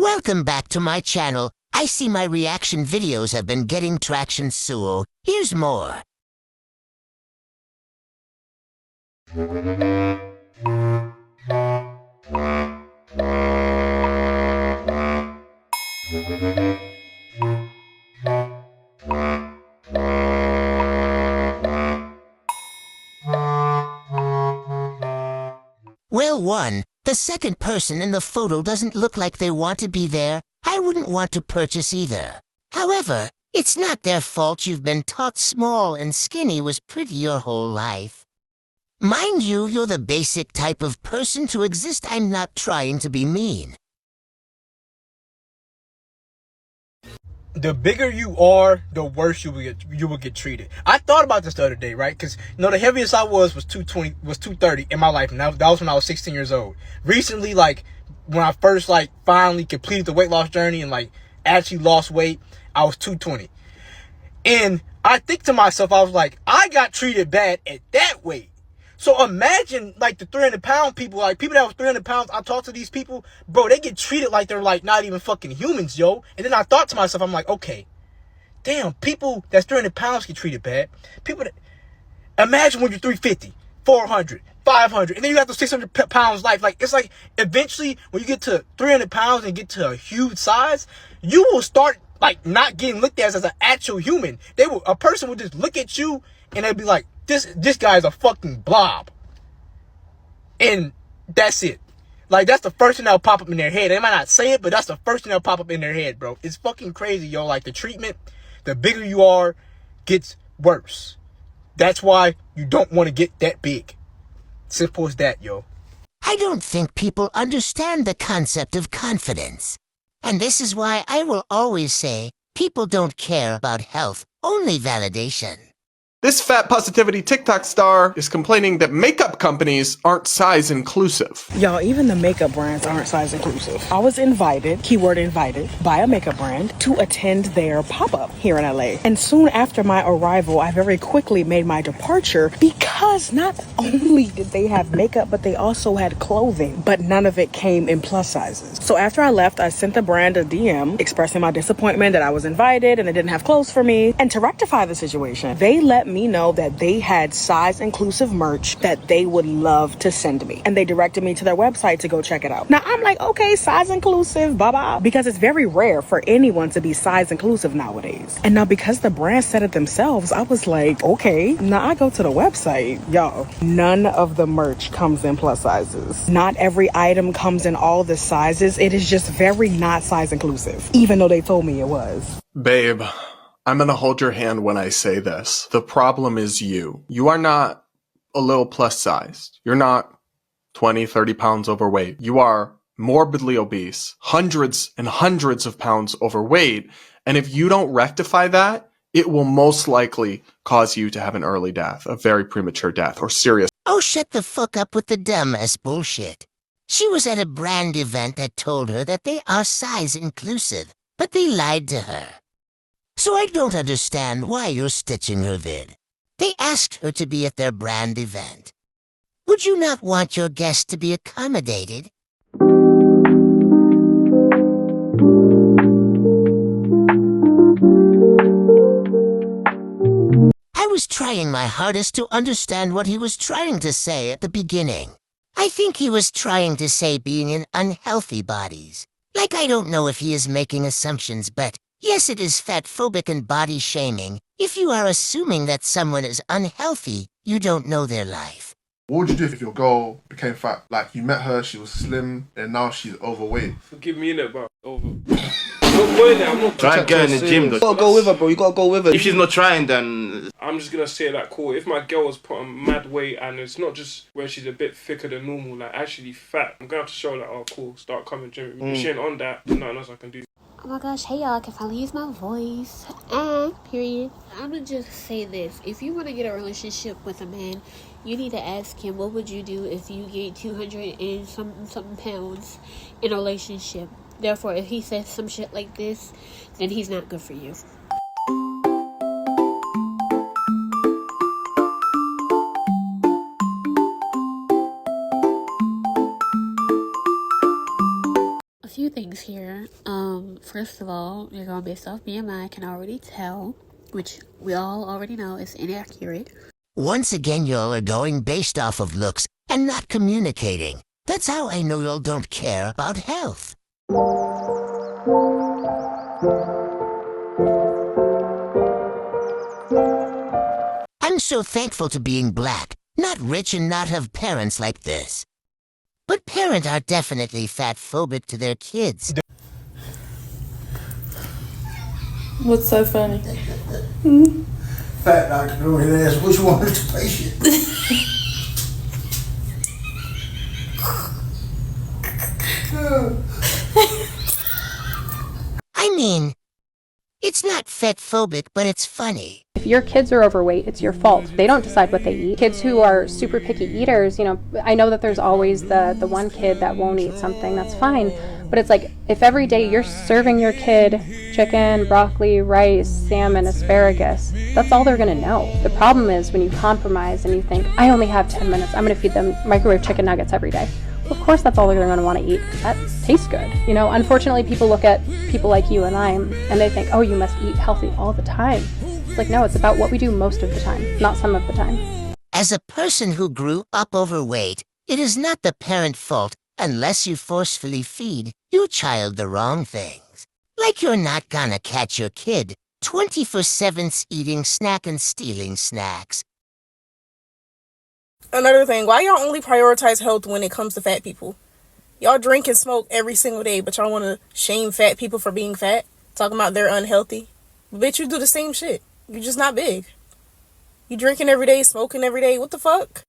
Welcome back to my channel. I see my reaction videos have been getting traction, so here's more. Well, one, the second person in the photo doesn't look like they want to be there. I wouldn't want to purchase either. However, it's not their fault you've been taught small and skinny was pretty your whole life. Mind you, you're the basic type of person to exist. I'm not trying to be mean. The bigger you are, the worse you will get treated. I thought about this the other day, right? Because the heaviest I was 230 in my life, and that was when I was 16 years old. Recently, like when I first finally completed the weight loss journey and actually lost weight, I was 220. And I think to myself, I was like, I got treated bad at that weight. So imagine the 300-pound people, people that was 300 pounds. I talk to these people, bro, they get treated like they're not even fucking humans, yo. And then I thought to myself, I'm like, okay, damn, people that's 300 pounds get treated bad. Imagine when you're 350, 400, 500, and then you got the 600 pounds life. It's like eventually when you get to 300 pounds and get to a huge size, you will start not getting looked at as an actual human. A person will just look at you and they'll be like, this guy is a fucking blob. And that's it. That's the first thing that'll pop up in their head. They might not say it, but that's the first thing that'll pop up in their head, bro. It's fucking crazy, yo. The treatment, the bigger you are, gets worse. That's why you don't want to get that big. Simple as that, yo. I don't think people understand the concept of confidence. And this is why I will always say, people don't care about health, only validation. This fat positivity TikTok star is complaining that makeup companies aren't size inclusive. Y'all, even the makeup brands aren't size inclusive. I was invited, keyword invited, by a makeup brand to attend their pop-up here in LA. And soon after my arrival, I very quickly made my departure because not only did they have makeup, but they also had clothing, but none of it came in plus sizes. So after I left, I sent the brand a DM expressing my disappointment that I was invited and they didn't have clothes for me. And to rectify the situation, they let me know that they had size inclusive merch that they would love to send me, and they directed me to their website to go check it out. Now I'm like, okay, size inclusive, bye-bye, because it's very rare for anyone to be size inclusive nowadays. And now because the brand said it themselves, I was like, okay. Now I go to the website, y'all, none of the merch comes in plus sizes. Not every item comes in all the sizes. It is just very not size inclusive, even though they told me it was. Babe, I'm gonna hold your hand when I say this. The problem is you. You are not a little plus sized. You're not 20, 30 pounds overweight. You are morbidly obese, hundreds and hundreds of pounds overweight. And if you don't rectify that, it will most likely cause you to have an early death, a very premature death, or serious. Oh, shut the fuck up with the dumbass bullshit. She was at a brand event that told her that they are size inclusive, but they lied to her. So I don't understand why you're stitching her vid. They asked her to be at their brand event. Would you not want your guest to be accommodated? I was trying my hardest to understand what he was trying to say at the beginning. I think he was trying to say being in unhealthy bodies. I don't know if he is making assumptions, but yes, it is fat-phobic and body-shaming. If you are assuming that someone is unhealthy, you don't know their life. What would you do if your girl became fat? You met her, she was slim, and now she's overweight. Forgive me, innit, but I'm not going there, I'm not try going in the gym though. You gotta go with her, bro. You gotta go with her. If she's not trying, then I'm just gonna say cool. If my girl was put on mad weight and it's not just where she's a bit thicker than normal, actually fat, I'm gonna have to show oh cool, start coming gym. If she ain't on that, there's nothing else I can do. Oh my gosh, hey y'all, I can finally use my voice. Period. I'ma just say this. If you wanna get a relationship with a man, you need to ask him, what would you do if you gained 200 and something pounds in a relationship? Therefore, if he says some shit like this, then he's not good for you. A few few things here. First of all, you're going based off BMI. I can already tell, which we all already know is inaccurate. Once again, y'all are going based off of looks and not communicating. That's how I know y'all don't care about health. I'm so thankful to being black, not rich and not have parents like this. But parents are definitely fat-phobic to their kids. What's so funny? Fat doctor over here asked which one is the patient. I mean, it's not fat-phobic, but it's funny. If your kids are overweight, it's your fault. They don't decide what they eat. Kids who are super picky eaters, you know, I know that there's always the one kid that won't eat something, that's fine. But it's like, if every day you're serving your kid chicken, broccoli, rice, salmon, asparagus, that's all they're gonna know. The problem is when you compromise and you think, I only have 10 minutes, I'm gonna feed them microwave chicken nuggets every day. Well, of course that's all they're gonna wanna eat, because that tastes good. You know, unfortunately people look at people like you and I, and they think, oh, you must eat healthy all the time. It's like, no, it's about what we do most of the time, not some of the time. As a person who grew up overweight, it is not the parent's fault unless you forcefully feed your child the wrong things. Like you're not gonna catch your kid 24/7 eating snack and stealing snacks. Another thing, why y'all only prioritize health when it comes to fat people? Y'all drink and smoke every single day, but y'all want to shame fat people for being fat? Talking about they're unhealthy? Bitch, you do the same shit. You're just not big. You drinking every day, smoking every day. What the fuck?